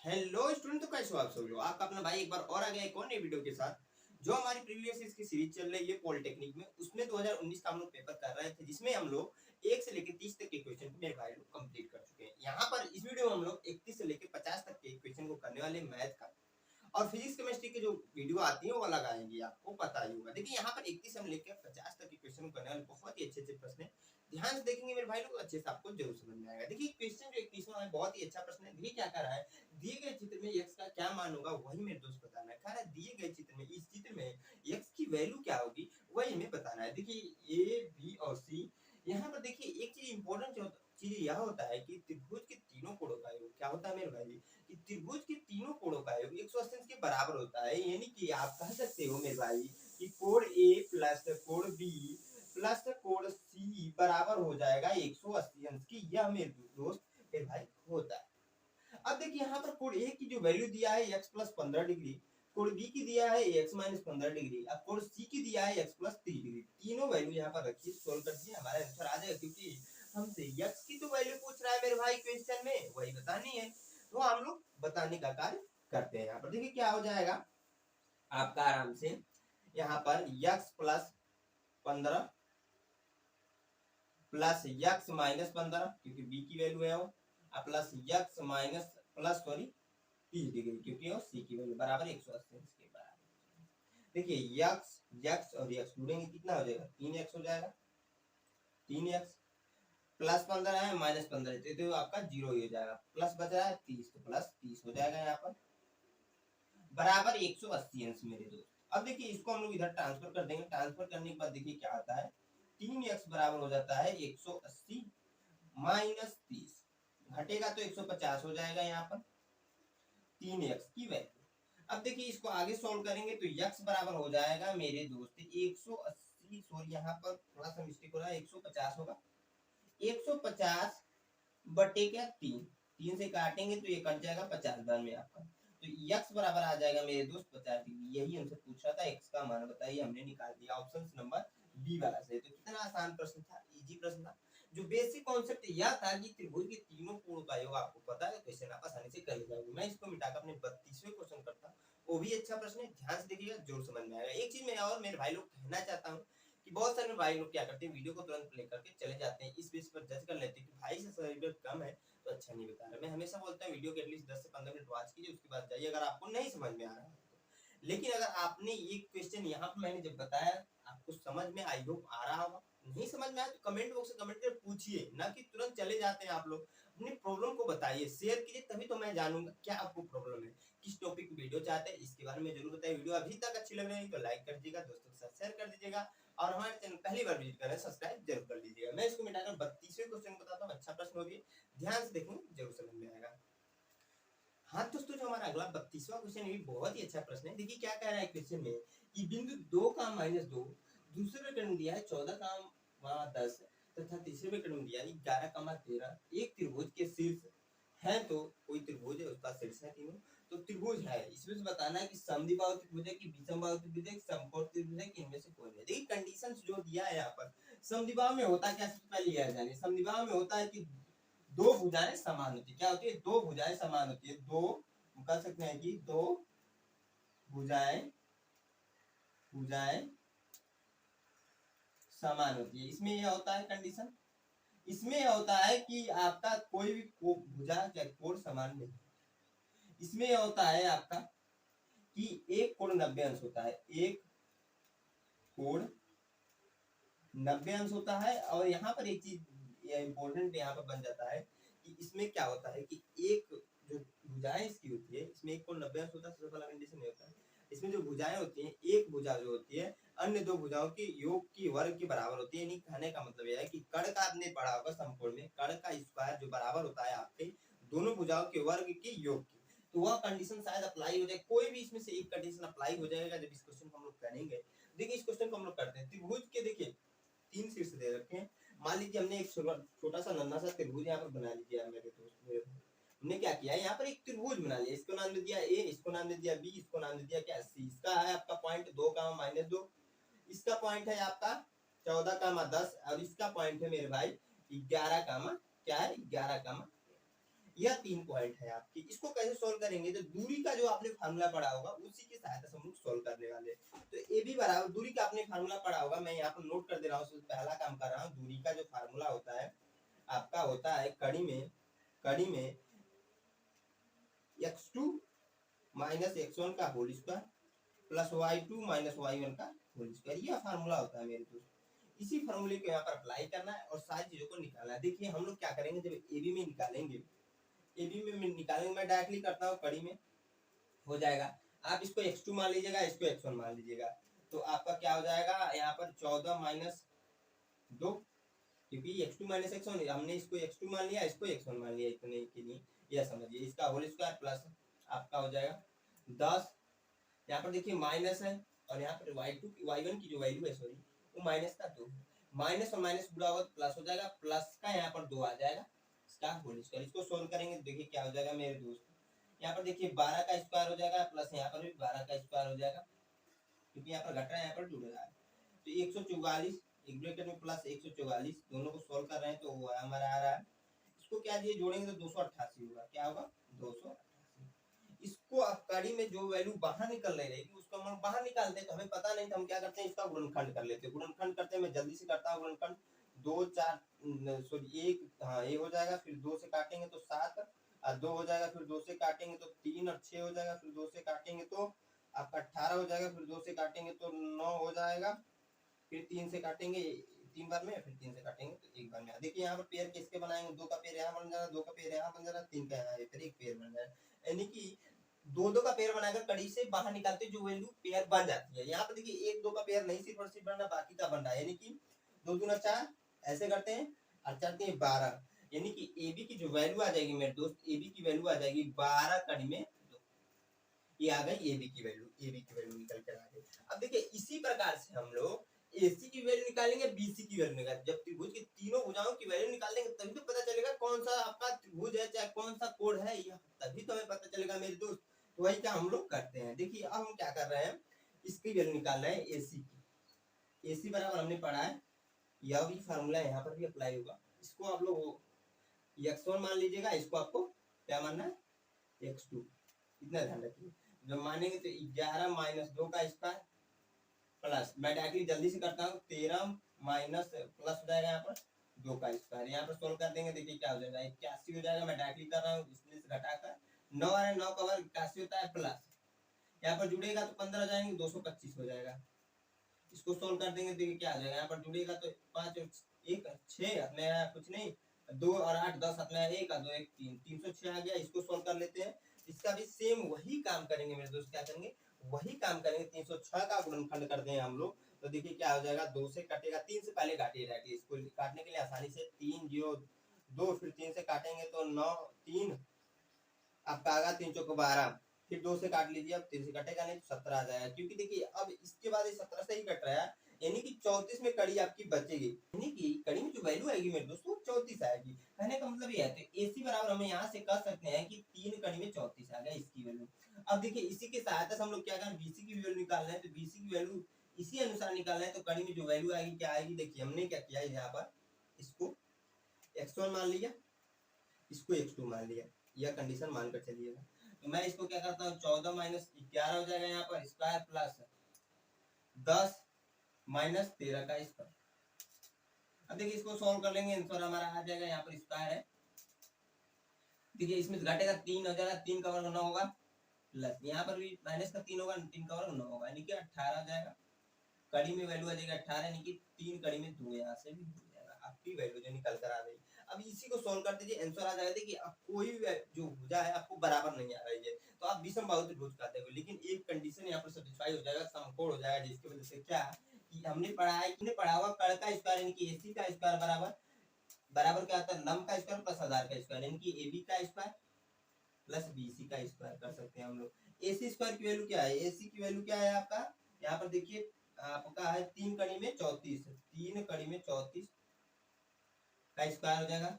Hello student, तो कैसे हो आप सब लोग। आपका अपना भाई एक बार और आ गया एक और नई वीडियो के साथ। जो हमारी प्रीवियस इसकी सीरीज चल रही है पॉलिटेक्निक में, उसमें 2019 का हम लोग पेपर कर रहे थे, जिसमें हम लोग 1 से लेकर 30 तक के क्वेश्चन को मेरे भाई लोग कंप्लीट कर चुके हैं। यहाँ पर इस वीडियो में हम लोग 31 से लेकर 50 तक के क्वेश्चन को करने वाले मैथ का। और फिजिक्स केमिस्ट्री की जो वीडियो आती है वो अलग आएंगी, आपको पता ही होगा। देखिए यहाँ पर 31 से हम लेकर 50 तक के क्वेश्चन करने वाले बहुत ही अच्छे अच्छे प्रश्न है। ध्यान से देखेंगे मेरे भाई लोग, अच्छे से आपको जरूर समझ में आएगा। देखिए क्वेश्चन जो 31वां है बहुत ही अच्छा प्रश्न है। देखिए क्या कर रहा है, दिए गए चित्र में x का क्या मान होगा वही मेरे दोस्त बताना है। कह रहा है दिए गए चित्र में, इस चित्र में x की वैल्यू क्या होगी वही हमें बताना है। देखिए a b और c, यहाँ पर देखिए एक चीज इंपॉर्टेंट चीज यह होता है कि त्रिभुज के तीनों कोणों का योग क्या होता है मेरे भाई, कि त्रिभुज के तीनों कोणों का योग 180 के बराबर होता है। यानी कि आप कह सकते हो मेरे भाई कि कोण a प्लस कोण b प्लस कोण c बराबर हो जाएगा 180 अंश की। यह मेरे दोस्त मेरे भाई होता है। अब देखिए यहाँ पर कोण ए की जो वैल्यू दिया है x प्लस 15 डिग्री, कोण बी की दिया है x माइनस 15 डिग्री, अब कोण सी की दिया है x प्लस 3 डिग्री। तीनों वैल्यू यहाँ पर रखिए, सोल्व कर दिए हमारा आंसर आ जाएगा। क्योंकि हमसे x की तो वैल्यू पूछ रहा है मेरे भाई क्वेश्चन में, वही बतानी है, तो हम लोग बताने का कार्य करते हैं। यहाँ पर देखिए क्या हो जाएगा आपका, आराम से यहाँ पर x plus 15 plus x minus 15, क्योंकि b की वैल्यू है वो, plus x minus plus sorry 30 degree, क्योंकि वो सी की वैल्यू बराबर 180 के बराबर। देखिए x और x जुड़ेंगे कितना हो जाएगा, 3x हो जाएगा। 3x प्लस 15 है माइनस 15 तो आपका 0 ही हो जाएगा। प्लस बच रहा है 30, तो प्लस 30 हो जाएगा यहाँ पर बराबर 180 अंश मेरे दोस्त। अब देखिए इसको हम लोग इधर ट्रांसफर कर देंगे। ट्रांसफर करने के बाद देखिए क्या आता है, 3x बराबर हो जाता है 180 माइनस 30, घटेगा तो 150 हो जाएगा यहाँ पर 3x की वैल्यू। अब देखिए इसको आगे सॉल्व करेंगे तो x बराबर हो जाएगा मेरे दोस्त 180, सॉरी यहाँ पर थोड़ा सा मिस्टेक हो रहा है, 150 होगा। 150 बटे क्या 3, 3 से काटेंगे तो ये कट जाएगा 50 बार में आपका, तो x बराबर आ जाएगा मेरे दोस्त 50 डिग्री। यही हमसे पूछ रहा था, x का मान बताइए, हमने निकाल दिया ऑप्शन नंबर बी वाला से। तो कितना आसान प्रश्न था, इजी प्रश्न था। जो बेसिक कॉन्सेप्ट यह था कि त्रिभुज के तीनों कोणों का योग आपको पता है, क्वेश्चन आप आसानी से कर ले जाओगे। मैं इसको मिटाकर अपने 32वें क्वेश्चन करता, वो भी अच्छा प्रश्न है, ध्यान से देखिएगा जरूर समझ में आएगा। एक चीज मैं और मेरे भाई लोग कहना चाहता हूँ कि बहुत सारे भाई लोग क्या करते हैं, वीडियो को तुरंत प्ले करके चले जाते हैं, इस बेस पर जज कर लेते हैं कि भाई से सब्सक्राइबर कम है तो अच्छा नहीं बता रहा। मैं हमेशा बोलता हूँ वीडियो के एटलीस्ट 10 से 15 मिनट वॉच कीजिए, उसके बाद जाइए अगर आपको नहीं समझ में आ रहा है तो। लेकिन अगर आपने ये क्वेश्चन यहाँ पर मैंने जब बताया आपको समझ में, आई होप आ रहा होगा, नहीं समझ में आया तो कमेंट बॉक्स में कमेंट कर पूछिए, ना कि तुरंत चले जाते हैं आप लोग। अपनी प्रॉब्लम को बताइए, शेयर कीजिए, तभी तो मैं जानूंगा क्या आपको प्रॉब्लम है, किस टॉपिक की वीडियो चाहते हैं, इसके बारे में जरूर बताइए। वीडियो अभी तक अच्छी लग रही है तो लाइक कर दीजिएगा, दोस्तों के साथ शेयर कर दीजिएगा, और हमारे चैनल पहली बार विजिट कर रहे हैं सब्सक्राइब जरूर कर लीजिएगा। मैं इसको मिटाकर 32वें क्वेश्चन बताता हूँ, अच्छा प्रश्न होगी, ध्यान से देखेंगे जरूर समझ में आएगा। हाँ दोस्तों, जो हमारा अगला 32वां क्वेश्चन है बहुत ही अच्छा प्रश्न है। देखिए क्या कह रहा है क्वेश्चन में कि बिंदु 2 का -2, दूसरे में क्रम दिया है 14 का 10 तथा तीसरे में क्रम दिया है 11 का 13। एक त्रिभुज के शीर्ष है, तो कोई त्रिभुज है उसका शीर्ष है तीनों, तो त्रिभुज है, इसमें से बताना है कि समद्विबाहु त्रिभुज है कि विषमबाहु त्रिभुज है कि समकोण त्रिभुज है कि इनमें से कोई नहीं। देखिए कंडीशंस जो दिया है यहाँ पर, समद्विबाहु में होता क्या, सबसे पहले यह जानिए। समद्विबाहु में होता है कि दो भुजाएं समान होती है। क्या होती है, दो भुजाएं समान होती है। दो कह सकते हैं कि दो भुजाएं भुजाएं समान होती है। इसमें यह होता है कंडीशन, इसमें यह होता है कि आपका कोई भी भुजा या कोण समान नहीं। इसमें यह होता है आपका कि एक कोण 90 अंश होता है, एक कोण 90 अंश होता है। और यहाँ पर एक चीज इंपॉर्टेंट यहाँ पर बन जाता है कि इसमें क्या होता है कि एक जो भुजाएं इसकी होती है, इसमें एक कोण 90 अंश होता है, सबसे पहला कंडीशन ये होता है। इसमें जो भुजाएं होती हैं, एक भुजा जो होती है अन्य दो भुजाओं के योग की वर्ग के बराबर होती है। यानी कहने का मतलब यह है कि कर्ण का आपने पढ़ा होगा समकोण में, कर्ण का स्क्वायर जो बराबर होता है आपके दोनों भुजाओं के वर्ग के योग की, तो वह कंडीशन शायद अप्लाई हो जाए। कोई भी इसमें से एक कंडीशन अप्लाई हो जाएगा जब इस क्वेश्चन को हम लोग करेंगे। देखिए इस क्वेश्चन को हम लोग करते हैं, त्रिभुज के देखिए 3 शीर्ष दे रखे हैं। मान लीजिए हमने एक छोटा सा नन्हा सा त्रिभुज यहाँ पर बना लिया मेरे दोस्त। हमने क्या किया, यहाँ पर एक त्रिभुज बना लिया, इसको नाम दे दिया ए, इसको नाम दे दिया बी, इसको नाम दे दिया क्या सी। इसका है आपका पॉइंट 2 का -2, इसका पॉइंट है आपका 14 का 10, और इसका पॉइंट है मेरे भाई 11 का क्या है 11 का। यह 3 पॉइंट है आपकी। इसको कैसे सोल्व करेंगे, तो दूरी का जो आपने फार्मूला पढ़ा होगा उसी की सहायता से हम लोग सोल्व करने वाले हैं। तो ए बी बराबर दूरी का आपने फार्मूला पढ़ा होगा, मैं यहाँ पर नोट कर दे रहा हूँ, पहला काम कर रहा हूँ। दूरी का जो फार्मूला होता है आपका होता है कड़ी में x2 माइनस x1 का whole square plus y2 minus y1 का होल स्क्वायर, यह फार्मूला होता है मेरे दोस्त। इसी फार्मूले को यहाँ पर अप्लाई करना है और सारी चीजों को निकालना है। देखिए हम लोग क्या करेंगे, जब ए बी में निकालेंगे, मैं डायरेक्टली करता हूँ, कड़ी में हो जाएगा। आप इसको x2 मान लीजिएगा, इसको x1 मान लीजिएगा, तो आपका क्या हो जाएगा यहाँ पर 14 माइनस 2, क्योंकि x2 माइनस x1 हमने इसको x2 मान लिया, इसको x1 मान लिया, इतने के लिए यह समझिए। इसका होल स्क्वायर प्लस आपका हो जाएगा 10, यहाँ पर देखिए माइनस है और यहाँ पर y1 की जो वैल्यू है सॉरी वो माइनस का 2, माइनस और माइनस बुरा होगा तो प्लस हो जाएगा, प्लस का यहाँ पर 2 आ जाएगा इसका होल स्क्वायर। इसको सोल्व करेंगे तो देखिए क्या हो जाएगा मेरे दोस्त, यहाँ पर देखिए 12 का स्क्वायर हो जाएगा प्लस यहाँ पर भी 12 का स्क्वायर हो जाएगा, क्योंकि यहाँ पर घट रहा है यहाँ पर जुड़ रहा है। तो 144 एक ब्रैकेट में प्लस 144, दोनों को सोल्व कर रहे हैं तो वो हमारा आ रहा है। इसको क्या दिए जोड़ेंगे तो 288 होगा, क्या होगा 288। इसको आप कड़ी में जो वैल्यू बाहर निकल रही रहेगी उसको हम बाहर निकालते हैं, तो हमें पता नहीं तो हम क्या करते हैं इसका गुणनखंड कर लेते हैं। गुणनखंड करते हैं, मैं जल्दी से करता हूँ गुणनखंड। 2 4 सॉरी 1, हाँ ये हो जाएगा, फिर 2 से काटेंगे तो 7 और 2 हो जाएगा, फिर 2 से काटेंगे तो 3 और 6 हो जाएगा, फिर 2 से काटेंगे तो आपका 18 हो जाएगा, फिर 2 से काटेंगे तो 9 हो जाएगा, फिर 3 से काटेंगे 3 बार में, फिर 3 से काटेंगे तो एक बार में। देखिए यहाँ पर पेयर किसके बनाएंगे, 2 का पेयर यहाँ बन जाएगा, 2 का पेयर यहाँ बन जाएगा, 3 का यहाँ, फिर एक पेयर बन जाएगा, यानी कि 2 का पेयर बनाकर कड़ी से बाहर निकालते जो वैल्यू पेयर बन जाती है। यहाँ पर देखिए 1 2 का पेयर नहीं सिर्फ और सिर्फ बन रहा, बाकी का बन रहा है, यानी कि 2 दूना 4 ऐसे करते हैं और 4 3 12, यानी कि ए बी की जो वैल्यू आ जाएगी मेरे दोस्त, ए बी की वैल्यू आ जाएगी 12 कड़ी में 2, ये आ गई ए बी की वैल्यू निकल कर आ गई। अब देखिए इसी प्रकार से हम लोग AC की वैल्यू निकालेंगे, BC की वैल्यू निकालेंगे। जब त्रिभुज की तीनों भुजाओं की वैल्यू निकालेंगे तभी तो पता चलेगा कौन सा आपका त्रिभुज है, चाहे कौन सा कोण है, यह तभी तो हमें पता चलेगा मेरे दोस्त। तो वही क्या हम लोग करते हैं। देखिए अब हम क्या कर रहे हैं, इसकी वैल्यू निकालना है AC की। AC बराबर हमने पढ़ा है, यह भी फार्मूला यहाँ पर भी अप्लाई होगा। इसको आप लोग x1 मान लीजिएगा, इसको आपको क्या मानना है x2, इतना ध्यान रखिए। जब मानेंगे तो 11 माइनस 2 का स्क्वायर प्लस, मैं डायरेक्टली जल्दी से करता हूँ, 13 माइनस प्लस हो जाएगा यहाँ पर 2 का स्क्वायर, यहाँ पर सोल्व कर देंगे, देखिए क्या हो जाएगा 81 हो जाएगा। मैं डायरेक्टली कर रहा हूँ, इसमें से घटाकर 9 आ रहा है, 9 का वर्ग 81 होता है, प्लस यहाँ पर जुड़ेगा तो 15 हो जाएंगे, 225 हो जाएगा। इसको सोल्व कर देंगे, देखिए क्या हो जाएगा, यहाँ पर जुड़ेगा तो 5 1 6 में कुछ नहीं, 2 और 8 10 हाथ में 1 और 2 1 3, 306 आ गया। इसको सोल्व कर लेते हैं, इसका भी सेम वही काम करेंगे मेरे दोस्त, क्या करेंगे वही काम करेंगे। 306 का गुणनखंड कर दें हम लोग तो देखिए क्या हो जाएगा, 2 से कटेगा, 3 से पहले काटिए जाएगी, इसको काटने के लिए आसानी से 3 0 2, फिर 3 से काटेंगे तो 9 3 आपका आएगा 3 चौको 12, फिर 2 से काट लीजिए, अब 3 से कटेगा नहीं तो 17 आ जाएगा, क्योंकि देखिए अब इसके बाद 17 से ही कट रहा है, यानी कि 34 में कड़ी आपकी बचेगी, यानी कि कड़ी में जो वैल्यू आएगी मेरे दोस्तों 34 आएगी। कहने का मतलब ये है, तो AC बराबर हमें यहाँ से कह सकते हैं कि 3 कड़ी में 34 आ गया इसकी वैल्यू। अब देखिए इसी के सहायता से हम लोग क्या करें, BC की वैल्यू निकाल रहे हैं, तो BC की वैल्यू इसी अनुसार निकाल रहे हैं, तो कड़ी में जो वैल्यू आएगी क्या आएगी, देखिए हमने क्या किया यहाँ पर, इसको x1 मान लिया, इसको x2 मान लिया, यह कंडीशन मानकर चलिएगा। तो मैं इसको क्या करता हूँ, 14 माइनस 11 हो जाएगा यहाँ पर स्क्वायर प्लस 10 माइनस 13 का स्क्वायर। अब देखिए इसको सॉल्व कर लेंगे, आंसर हमारा आ जाएगा, यहाँ पर स्क्वायर है, देखिए इसमें घटेगा 3 हो जाएगा, 3 का वर्ग 9 होगा, प्लस यहाँ पर भी माइनस का 3 होगा, 3 का वर्ग 9 होगा, यानी कि 18 हो जाएगा। कड़ी में वैल्यू आ जाएगी 18, यानी कि 3 कड़ी में 2 यहाँ से भी हो जाएगा, आपकी वैल्यू जो निकल कर आ गई। अब इसी को सोल्व कर दीजिए, आंसर आ जाएगा। देखिए अब कोई भी जो भुजा है आपको बराबर नहीं आ रही है तो आप विषम बाहु त्रिभुज कहते हो, लेकिन एक कंडीशन यहाँ पर सेटिस्फाई हो जाएगा, समकोण हो जाएगा, जिसकी वजह से क्या कि हमने पढ़ा है, हमने पढ़ा हुआ कड़ का स्क्वायर यानी कि AC का स्क्वायर बराबर क्या होता है, लंब का स्क्वायर प्लस आधार का स्क्वायर, यानी कि AB का स्क्वायर प्लस BC का स्क्वायर कर सकते हैं हम लोग। AC स्क्वायर की वैल्यू क्या है, AC की वैल्यू क्या है आपका, यहाँ पर देखिए आपका है 3 कड़ी में 34, 3 कड़ी में 34 का स्क्वायर हो जाएगा।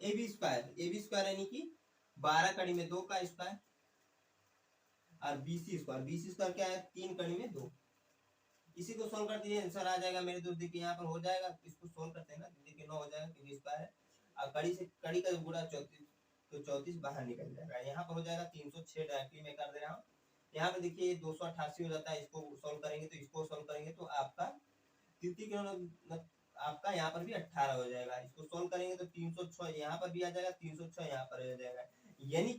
AB स्क्वायर यानी कि 12 कड़ी में 2 का स्क्वायर, और BC स्क्वायर क्या है, 3 कड़ी में 2। इसी को सोल्व कर दीजिए, आंसर आ जाएगा मेरे दोस्त। देखिए यहाँ पर हो जाएगा, इसको सोल्व करते हैं ना, देखिए 9 हो जाएगा क्योंकि स्क्वायर है, और कड़ी से कड़ी का गुणा 34 तो 34 बाहर निकल जाएगा। यहाँ पर हो जाएगा 306 डायरेक्टली मैं कर दे रहा हूँ। यहाँ पे देखिए ये 288 हो जाता है, इसको सॉल्व करेंगे तो इसको सॉल्व करेंगे तो आपका तृतीय आपका यहाँ पर भी 18 हो जाएगा। इसको सोल्व करेंगे तो 306 यहाँ पर भी आ जाएगा, 306 यहाँ पर आ जाएगा। यानी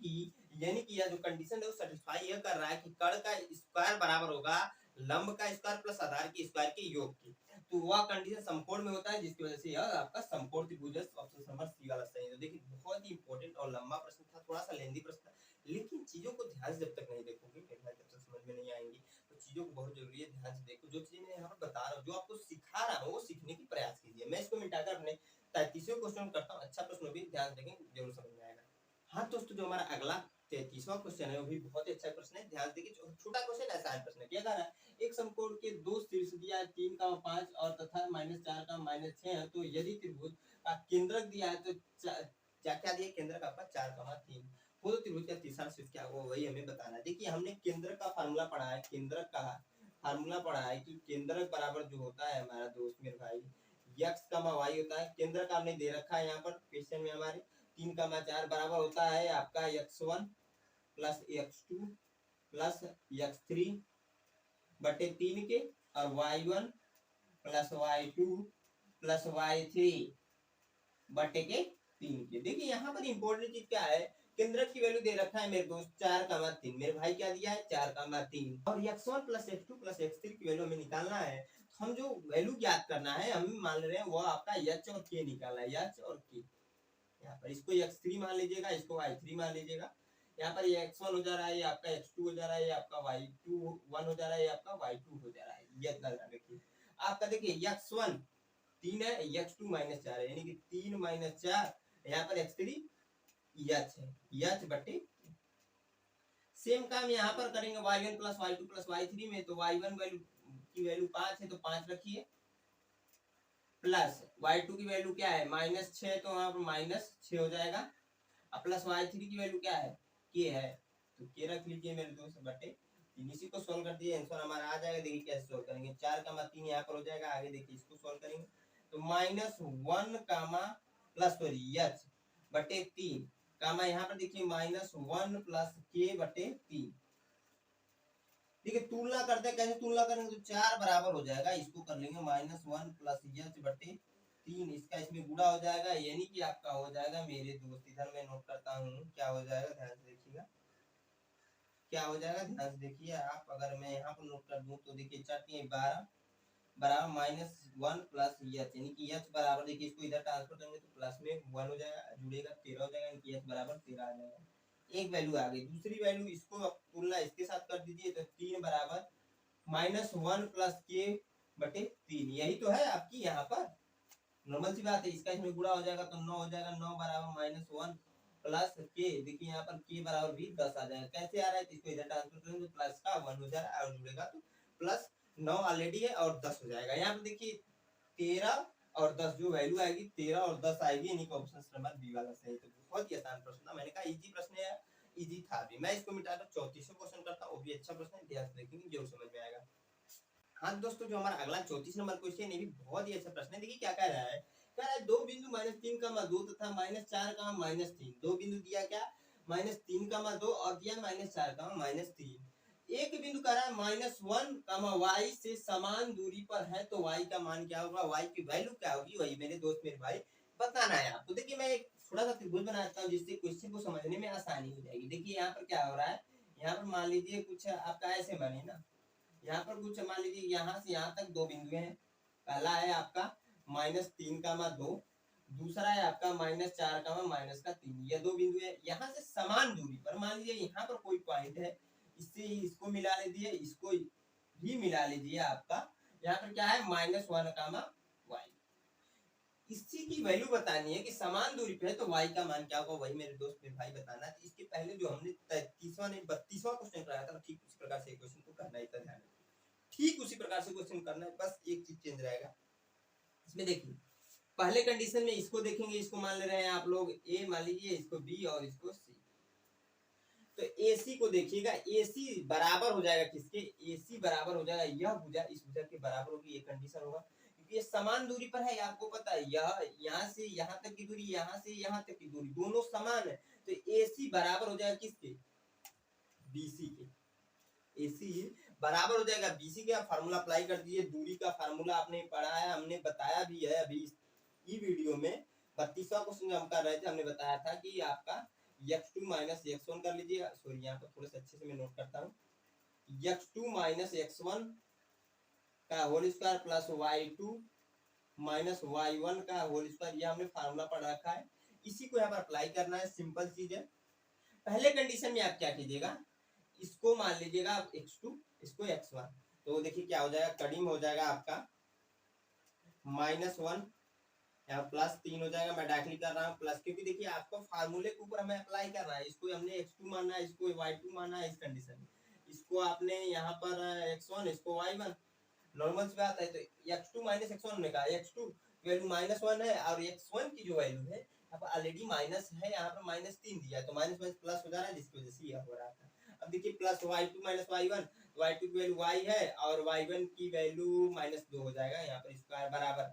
कि यह जो कंडीशन है वो सेटिस्फाई यह कर रहा है कि कर्ण का स्क्वायर बराबर होगा लंब का स्क्वायर प्लस आधार के स्क्वायर के योग की। तो वह कंडीशन समकोण में होता है, जिसकी वजह से यह आपका समकोण त्रिभुज ऑप्शन नंबर सी वाला सही है। तो देखिए बहुत ही इंपॉर्टेंट और लंबा प्रश्न था, थोड़ा सा लेंदी प्रश्न था, लेकिन चीजों को ध्यान से जब तक नहीं देखोगे तब तक समझ में नहीं आएंगी। तो चीजों को बहुत जरूरी है ध्यान से देखो। जो चीजें मैं यहाँ पर बता रहा हूँ, जो आपको सिखा रहा हूँ, वो सीखने की प्रयास कीजिए। मैं इसको मिटाकर अपने 33वें क्वेश्चन करता हूँ, अच्छा प्रश्न भी ध्यान से देखें, जरूर समझ में आएगा। हाँ दोस्तों, जो हमारा अगला 33वां क्वेश्चन है वो भी बहुत ही अच्छा प्रश्न है, ध्यान देखिए। छोटा क्वेश्चन आसान प्रश्न है। क्या कह रहा है, एक समकोण के दो शीर्ष दिया 3 का 5 और तथा -4 का -6 है, तो यदि त्रिभुज का केंद्रक दिया है तो क्या दिया केंद्रक आपका 4 का 3, वो तो त्रिभुज का तीसरा शीर्ष क्या होगा वही हमें बताना है। देखिए हमने केंद्रक का फार्मूला पढ़ा है, केंद्रक का फार्मूला पढ़ा है कि केंद्रक बराबर जो होता है हमारा दोस्त मेरे भाई x, y होता है। केंद्रक आपने दे रखा है यहाँ पर क्वेश्चन में हमारे 3, 4 बराबर होता है आपका x1 plus x2 plus x3 बटे 3 के और y1 plus y2 plus y3 बटे के 3 के। देखिए यहाँ पर इंपॉर्टेंट चीज क्या है, केंद्रक की वैल्यू दे रखा है मेरे दोस्त 4 का 3, मेरे भाई क्या दिया है 4 का 3, और x1 plus x2 plus x3 की वैल्यू हमें निकालना है। हम जो वैल्यू ज्ञात करना है हम मान रहे हैं वो आपका h और k निकालना है, h और k। यहाँ पर इसको x3 मान लीजिएगा, इसको y3 मान लीजिएगा। यहाँ पर ये x1 हो जा रहा है, ये आपका x2 हो जा रहा है, ये आपका y1 हो जा रहा है, ये आपका y2 हो जा रहा है। ये इतना ध्यान रखिए। आपका देखिए x1 3 है, x2 -4 है, यानी कि 3 - 4, यहाँ पर x3 h है, h बटे। सेम काम यहाँ पर करेंगे y1 plus y2 plus y3 में। तो y1 वैल्यू की वैल्यू 5 है तो 5 रखिए, प्लस y2 की वैल्यू क्या है -6, तो वहां पर -6 हो जाएगा, अब प्लस y3 की वैल्यू क्या है k है, तो k रख लीजिए मेरे दोस्त बटे 3। इसी को सोल्व कर दिए, आंसर हमारा आ जाएगा। देखिए कैसे सोल्व करेंगे, 4 का 3 यहाँ पर हो जाएगा। आगे देखिए इसको सोल्व करेंगे तो -1 प्लस h बटे 3 कामा यहाँ पर देखिए -1 प्लस k बटे 3। ठीक है, तुलना करते हैं, कैसे तुलना करेंगे तो 4 बराबर हो जाएगा, इसको कर लेंगे -1 प्लस h बटे 3, इसका इसमें गुणा हो जाएगा, यानी कि आपका हो जाएगा मेरे दोस्त, इधर मैं नोट करता हूँ क्या हो जाएगा, ध्यान से देखिएगा क्या हो जाएगा, ध्यान से देखिए आप। अगर मैं यहाँ पर नोट कर दूं तो देखिए 4 12 बराबर -1 प्लस h, यानी कि h बराबर, देखिए इसको इधर ट्रांसफर करेंगे तो प्लस में 1 हो जाएगा, जुड़ेगा 13 हो जाएगा, यानी कि h बराबर 13 आ जाएगा। एक वैल्यू आ गई। दूसरी वैल्यू इसको तुलना इसके साथ कर दीजिए तो 3 बराबर -1 प्लस k बटे 3, यही तो है आपकी यहाँ पर नॉर्मल सी बात है। इसका इसमें गुणा हो जाएगा तो 9 हो जाएगा, 9 बराबर -1 प्लस k, देखिए यहाँ पर k बराबर भी 10 आ जाएगा। कैसे आ रहा है, तो इसको इधर ट्रांसफर करेंगे तो प्लस का 1 हो जाएगा और जुड़ेगा तो प्लस 9 ऑलरेडी है और 10 हो जाएगा। यहाँ पर देखिए 13 और 10 जो वैल्यू आएगी 13 और 10 आएगी, यानी कि ऑप्शन नंबर बी वाला सही। तो बहुत ही आसान प्रश्न था, मैंने कहा इजी प्रश्न है, इजी था भी। मैं इसको मिटाकर 34वां क्वेश्चन करता हूँ, वो भी अच्छा प्रश्न है, ध्यान से देखेंगे जरूर समझ में आएगा। हाँ दोस्तों, जो हमारा अगला 34 नंबर क्वेश्चन है, ये भी बहुत ही अच्छा प्रश्न है। देखिए क्या कह रहा है, कह रहा है दो बिंदु -3 का 2 तथा -4 का -3, दो बिंदु दिया क्या -3 का 2 और दिया -4 का -3। एक बिंदु कह रहा है -1 y से समान दूरी पर है, तो y का मान क्या होगा, y की वैल्यू क्या होगी, वही मेरे दोस्त मेरे भाई बताना है आपको। देखिए मैं एक थोड़ा सा त्रिभुज बनाता हूँ जिससे क्वेश्चन को समझने में आसानी हो जाएगी। देखिए यहाँ पर क्या हो रहा है, यहाँ पर मान लीजिए कुछ आपका ऐसे बने ना, यहाँ पर कुछ मान लीजिए यहाँ से यहाँ तक दो बिंदु हैं। पहला है आपका -3 का 2, दूसरा है आपका -4 का -3, ये दो बिंदु है। यहाँ से समान दूरी पर मान लीजिए यहाँ पर कोई पॉइंट है, इससे इसको मिला लीजिए, इसको भी मिला लीजिए। आपका यहाँ पर क्या है -1 का y, इसी की वैल्यू बतानी है कि समान दूरी पे है तो y का मान क्या होगा, वही मेरे दोस्त मेरे भाई बताना है। इसके पहले जो हमने 33वां नहीं 32वां क्वेश्चन कराया था, ठीक उसी प्रकार से क्वेश्चन को करना है, ध्यान ठीक उसी प्रकार से क्वेश्चन करना है, बस एक चीज चेंज रहेगा इसमें। देखिए पहले कंडीशन में इसको देखेंगे, इसको मान ले रहे हैं आप लोग ए मान लीजिए, इसको बी और इसको सी। तो AC को देखिएगा, AC बराबर हो जाएगा किसके, AC बराबर हो जाएगा यह भुजा इस भुजा के बराबर होगी, ये कंडीशन होगा। क्योंकि ये समान दूरी पर है, आपको पता है यह यहाँ से यहाँ तक की दूरी, यहाँ से यहाँ तक की दूरी दोनों समान है, तो AC बराबर हो जाएगा किसके, BC के। AC बराबर हो जाएगा BC के। आप फार्मूला अप्लाई कर दीजिए, दूरी का फार्मूला आपने पढ़ा है, हमने बताया भी है अभी इस वीडियो में। 32वां क्वेश्चन हम कर रहे थे, हमने बताया था कि आपका x2 माइनस x1 कर लीजिए, सॉरी यहाँ पर थोड़ा सा अच्छे से मैं नोट करता हूँ, x2 माइनस x1 का whole square plus y2 minus y1 का होल स्क्वायर, ये हमने फार्मूला पढ़ रखा है, इसी को यहाँ पर अप्लाई करना है, सिंपल चीज है। पहले कंडीशन में आप क्या कीजिएगा, इसको मान लीजिएगा x2, इसको x1, तो देखिए क्या हो जाएगा, करीब हो जाएगा आपका -1, यहाँ प्लस 3 हो जाएगा, मैं डायरेक्टली कर रहा हूँ प्लस, क्योंकि देखिए आपको फार्मूले के ऊपर हमें अप्लाई करना है, इसको हमने x2 मानना है, इसको y2 मानना है, इस कंडीशन में इसको आपने यहाँ पर x1, इसको y1, नॉर्मल सी बात है। तो x2 माइनस x1 ने कहा, x2 वैल्यू -1 है और x1 की जो वैल्यू है यहाँ पर ऑलरेडी माइनस है, यहाँ पर -3 दिया है, तो माइनस माइनस प्लस हो जा रहा है, जिसकी वजह से यह हो रहा था। अब देखिए plus y2 minus y1, y2 की वैल्यू y है और y1 की वैल्यू -2 हो जाएगा, यहाँ पर स्क्वायर बराबर,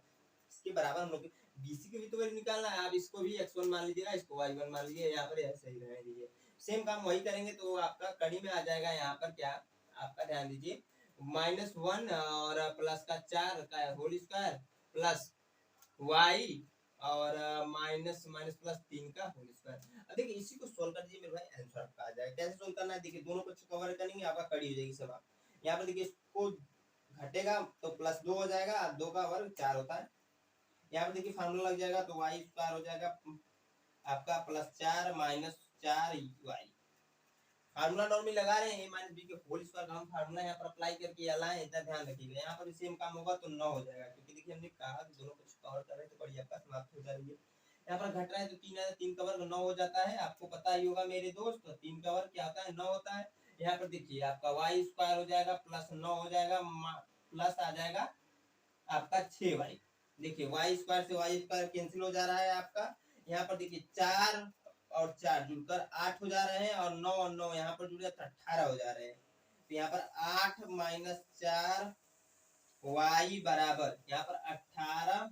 इसके बराबर हम लोग BC की भी तो वैल्यू निकालना है, आप इसको भी x1 मान लीजिएगा, इसको y1 मान लीजिए, यहाँ पर ऐसे ही रहने दीजिए, सेम काम वही करेंगे, तो आपका कड़ी में आ जाएगा यहाँ पर क्या, आपका ध्यान दीजिए -1 और प्लस का 4 का होल स्क्वायर प्लस y और माइनस माइनस प्लस 3 का होल स्क्वायर। अब देखिए इसी को सोल्व कर दीजिए मेरे भाई, आंसर आपका आ जाएगा। कैसे सोल्व करना है, देखिए दोनों को कवर करेंगे, आपका कड़ी हो जाएगी सब। यहाँ पर देखिए इसको घटेगा तो +2 हो जाएगा, 2 का वर्ग 4 होता है, यहाँ पर देखिए फार्मूला लग जाएगा, तो y स्क्वायर हो जाएगा आपका +4 माइनस 4y, फार्मूला नॉर्मली लगा रहे हैं, a माइनस बी के होल स्क्वायर का हम फार्मूला यहाँ पर अप्लाई करके लाए, इतना ध्यान रखिएगा। यहाँ पर सेम काम होगा तो 9 हो जाएगा, क्योंकि देखिए हमने कहा कि दोनों कुछ कवर कर रहे हैं, तो बड़ी आपका समाप्त हो जा रही है। यहाँ पर घट रहा है तो 3 है, 3 का वर्ग 9 हो जाता है, आपको पता ही होगा मेरे दोस्त, 3 का वर्ग क्या होता है, 9 होता है। यहाँ पर देखिए आपका y स्क्वायर हो जाएगा प्लस 9 हो जाएगा, प्लस आ जाएगा आपका 6y। देखिए y स्क्वायर से y स्क्वायर कैंसिल हो जा रहा है आपका, यहाँ पर देखिए 4 और 4 जुड़कर 8 हो जा रहे हैं, और 9 और 9 यहाँ पर जुड़ जाता 18 हो जा रहे हैं, तो यहाँ पर 8 माइनस 4 y बराबर यहाँ पर 18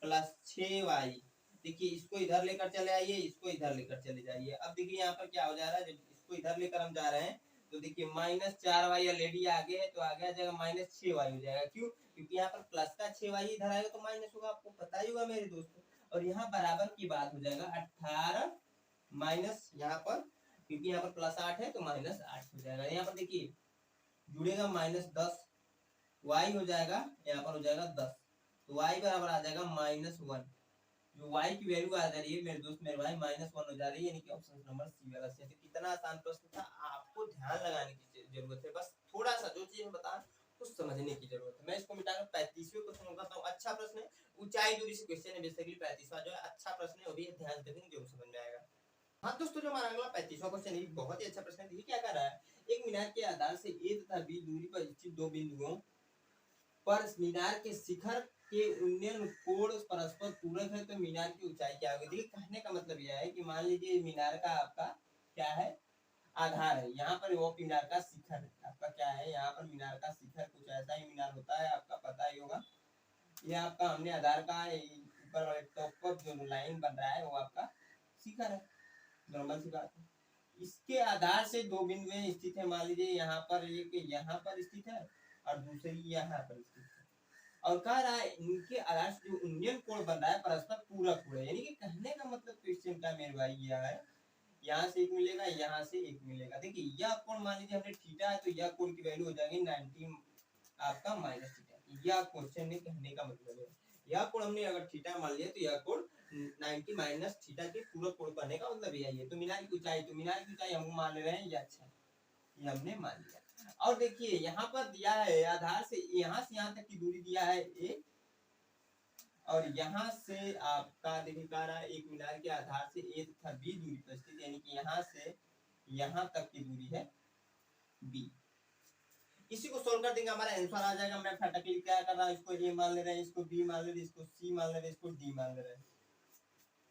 प्लस 6y। देखिए इसको इधर लेकर चले आइए, इसको इधर लेकर चले जाइए। अब देखिए यहाँ पर क्या हो जा रहा है, जब इसको इधर लेकर हम जा रहे हैं तो देखिए -4y ऑलरेडी आगे है, तो आगे आ जाएगा -6y हो जाएगा। क्यों, क्योंकि यहाँ पर प्लस का 6y इधर आएगा तो माइनस होगा, आपको पता ही होगा मेरे दोस्तों। और यहाँ बराबर की बात हो जाएगा 18 माइनस यहाँ पर, क्योंकि यहाँ पर +8 है तो -8 हो जाएगा। यहाँ पर देखिए जुड़ेगा -10, y हो जाएगा यहाँ पर हो जाएगा 10, तो y बराबर आ जाएगा -1, जो y की वैल्यू आ जा रही है मेरे दोस्त मेरे भाई -1 हो जा रही है, यानी कि ऑप्शन नंबर सी वाला सही है। कितना आसान प्रश्न था, आपको ध्यान लगाने की जरूरत है, बस थोड़ा सा जो चीज बता कुछ समझने की जरूरत है। मैं इसको मिटाकर 35वें क्वेश्चन करता हूँ। अच्छा प्रश्न है, ऊंचाई दूरी से क्वेश्चन है, बेसिकली 35वां जो है अच्छा प्रश्न है, वो भी ध्यान देंगे जरूर समझ में आएगा। हाँ दोस्तों, जो हमारा अगला 35वां क्वेश्चन है बहुत ही अच्छा प्रश्न है। देखिए क्या कर रहा है, एक मीनार के आधार से A तथा B दूरी पर स्थित दो बिंदुओं पर मीनार के शिखर के उन्नयन कोण परस्पर पूरक है, तो मीनार की ऊंचाई क्या होगी। देखिए कहने का मतलब यह है कि मान लीजिए मीनार का आपका क्या है, आधार है, यहाँ पर वो मीनार का शिखर है आपका क्या है, यहाँ पर मीनार का शिखर कुछ ऐसा ही मीनार होता है, आपका पता ही होगा। ये आपका हमने आधार का ऊपर वाले टॉप पर जो लाइन बन रहा है वो आपका शिखर है, नॉर्मल सी बात है। इसके आधार से दो बिंदुएं स्थित है, मान लीजिए यहाँ पर एक यहाँ पर स्थित है और दूसरी यहाँ पर स्थित है, और कह रहा है इनके आधार से जो उन्नयन कोण बन रहा है परस्पर पूरक हो रहा है। यानी कि कहने का मतलब क्वेश्चन का मेरे भाई यह है, यहाँ से एक मिलेगा, यहाँ से एक मिलेगा। देखिए यह कोण मान लीजिए हमने थीटा है, तो यह कोण की वैल्यू हो जाएगी 90 आपका माइनस थीटा। यह क्वेश्चन में कहने का मतलब है, यह कोण हमने अगर थीटा मान लिया तो यह कोण 90 माइनस थीटा के पूरक कोण करने का मतलब यही है। तो मीनार की ऊंचाई हम मान ले रहे हैं, ये अच्छा ये हमने मान लिया। और देखिए यहाँ पर दिया है आधार से यहाँ तक की दूरी दिया है a, और यहाँ से आपका देखिए कह रहा है एक मीनार के आधार से a तथा b दूरी पर स्थित, यानी कि यहाँ से यहाँ तक की दूरी है b। इसी को सोल्व कर देंगे, हमारा आंसर आ जाएगा। मैं फटाफट क्या कर रहा हूँ, इसको a मान ले रहे हैं, इसको b मान ले रहे हैं, इसको c मान ले रहे हैं, इसको d मान ले रहे हैं।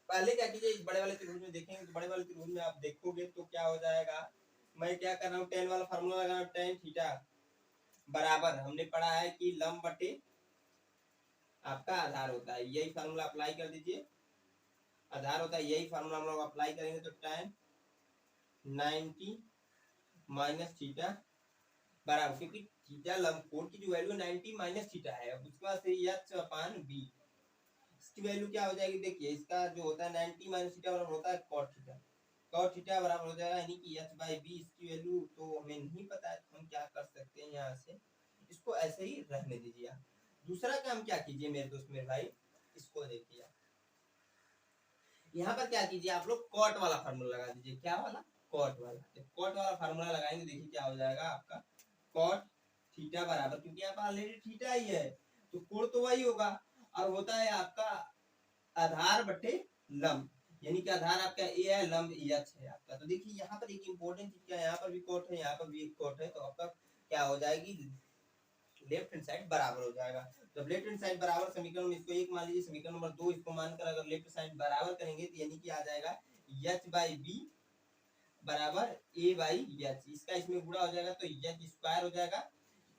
पहले क्या कीजिए, इस बड़े वाले त्रिभुज में देखेंगे, तो बड़े वाले त्रिभुज में आप देखोगे तो क्या हो जाएगा, मैं क्या कर रहा हूँ, tan वाला फार्मूला लगा रहा हूँ, tan थीटा बराबर हमने पढ़ा है कि लंब बटे आपका आधार होता है। यही फार्मूला अप्लाई कर दीजिए, आधार होता है, यही फार्मूला हम लोग अप्लाई करेंगे तो tan 90 माइनस थीटा बराबर, क्योंकि थीटा लंब कोण की जो वैल्यू 90 माइनस थीटा है, अब उसके बाद से h अपान b, इसकी वैल्यू क्या हो जाएगी, देखिए इसका जो होता है 90 माइनस थीटा बराबर होता है cot थीटा, cot थीटा बराबर हो जाएगा यानी कि h बाई बी। इसकी वैल्यू तो हमें नहीं पता है, तो हम क्या कर सकते हैं, यहाँ से इसको ऐसे ही रहने दीजिए। आप दूसरा काम क्या कीजिए मेरे दोस्त मेरे भाई, इसको देखिए यहाँ पर क्या कीजिए, आप लोग कॉट वाला फार्मूला लगा दीजिए। क्या वाला, कॉट वाला। कॉट वाला फार्मूला लगाएंगे, देखिए क्या हो जाएगा आपका, कॉट थीटा बराबर, क्योंकि यहाँ पर ऑलरेडी थीटा ही है तो कोण तो वही होगा, और होता है आपका आधार बटे लंब, यानी कि आधार आपका ए है, लंब एच है आपका। तो देखिए यहाँ पर एक इंपॉर्टेंट चीज क्या है, यहाँ पर भी कॉट है, यहाँ पर भी एक कॉट है, तो आपका क्या हो जाएगी, लेफ्ट हैंड साइड बराबर हो जाएगा। जब लेफ्ट हैंड साइड बराबर, समीकरण में इसको एक मान लीजिए, समीकरण नंबर 2 इसको मानकर अगर लेफ्ट साइड बराबर करेंगे तो यानी कि आ जाएगा h बाई बी बराबर a बाई h, इसका इसमें गुणा हो जाएगा तो h स्क्वायर हो जाएगा,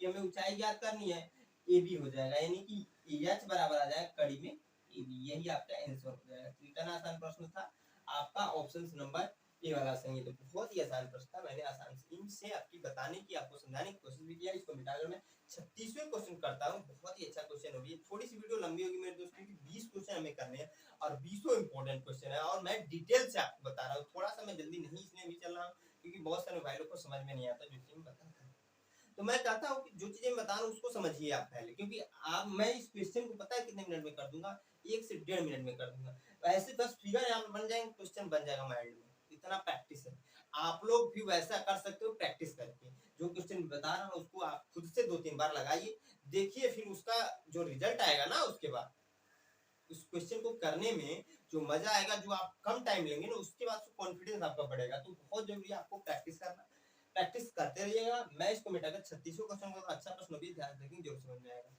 कि हमें ऊंचाई ज्ञात करनी है, a b हो जाएगा, यानी कि h बराबर आ जाएगा कड़ी में a b, यही आपका आंसर हो जाएगा। इतना आसान प्रश्न था आपका, ऑप्शन नंबर ए वाला सही है। तो बहुत ही आसान प्रश्न था, मैंने आसान से आपकी बताने की, आपको समझाने की कोशिश भी किया। इसको मिटाकर मैं 36वें क्वेश्चन करता हूँ, बहुत ही अच्छा क्वेश्चन होगी, थोड़ी सी वीडियो लंबी होगी मेरे दोस्तों, क्योंकि 20 क्वेश्चन हमें करने हैं और 20 इंपॉर्टेंट क्वेश्चन है, और मैं डिटेल से आपको बता रहा हूँ। थोड़ा सा मैं जल्दी नहीं इसलिए भी चल रहा हूँ क्योंकि बहुत सारे भाई लोग को समझ में नहीं आता जो चीज बताता है, तो मैं चाहता हूँ कि जो चीजें बता रहा हूँ उसको समझिए आप पहले, क्योंकि आप, मैं इस क्वेश्चन को पता है कितने मिनट में कर दूंगा, 1 से 1.5 मिनट में कर दूंगा। ऐसे 10 फिगर यहाँ पे बन जाएंगे, क्वेश्चन बन जाएगा माइंड में, इतना प्रैक्टिस है। आप लोग भी वैसा कर सकते हो प्रैक्टिस करके, जो क्वेश्चन बता रहा हूँ उसको आप खुद से 2-3 बार लगाइए, देखिए, फिर उसका जो रिजल्ट आएगा ना, उसके बाद उस क्वेश्चन को करने में जो मजा आएगा, जो आप कम टाइम लेंगे ना, उसके बाद कॉन्फिडेंस आपका बढ़ेगा। तो बहुत जरूरी है आपको प्रैक्टिस करना, प्रैक्टिस करते रहिएगा। मैं इसको मिटाकर 36वां क्वेश्चन को, अच्छा प्रश्न भी ध्यान रखेंगे, जरूर समझ में आएगा।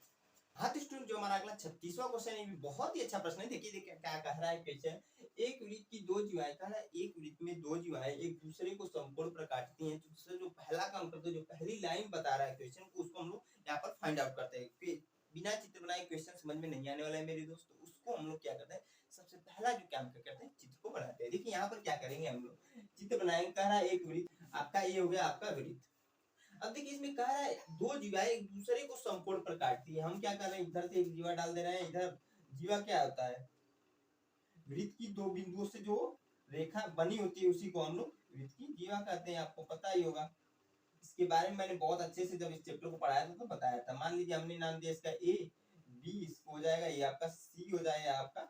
हाँ तो स्टूडेंट, जो हमारा अगला 36वां क्वेश्चन है, बहुत ही अच्छा प्रश्न है। देखिए क्या कह रहा है क्वेश्चन, एक वृत्त की दो जीवाएं, कह रहा है एक वृत्त में दो जीवाएं एक दूसरे को समकोण पर काटती हैं, तो दूसरा जो पहला काम करते हैं, जो पहली लाइन बता रहा है क्वेश्चन को, उसको हम लोग यहाँ पर फाइंड आउट करते हैं। बिना चित्र बनाए क्वेश्चन समझ में नहीं आने वाला है मेरे दोस्त, तो उसको हम लोग क्या करते हैं, सबसे पहला जो काम करते हैं, चित्र को बनाते हैं। देखिए यहाँ पर क्या करेंगे हम लोग, चित्र बनाएंगे। कह रहा है एक वृत्त, आपका ये हो गया आपका वृत्त। अब देखिए इसमें कह रहा है दो जीवाएं एक दूसरे को समकोण पर काटती है। हम क्या कर रहे हैं, इधर से एक जीवा डाल दे रहे हैं, इधर जीवा क्या होता है, वृत्त की दो बिंदुओं से जो रेखा बनी होती है उसी को हम लोग वृत्त की जीवा कहते हैं, आपको पता ही होगा। इसके बारे में मैंने बहुत अच्छे से जब इस चैप्टर को पढ़ाया था तो बताया था। मान लीजिए हमने नाम दिया इसका ए, बी इसको हो जाएगा, ये आपका सी हो जाएगा, आपका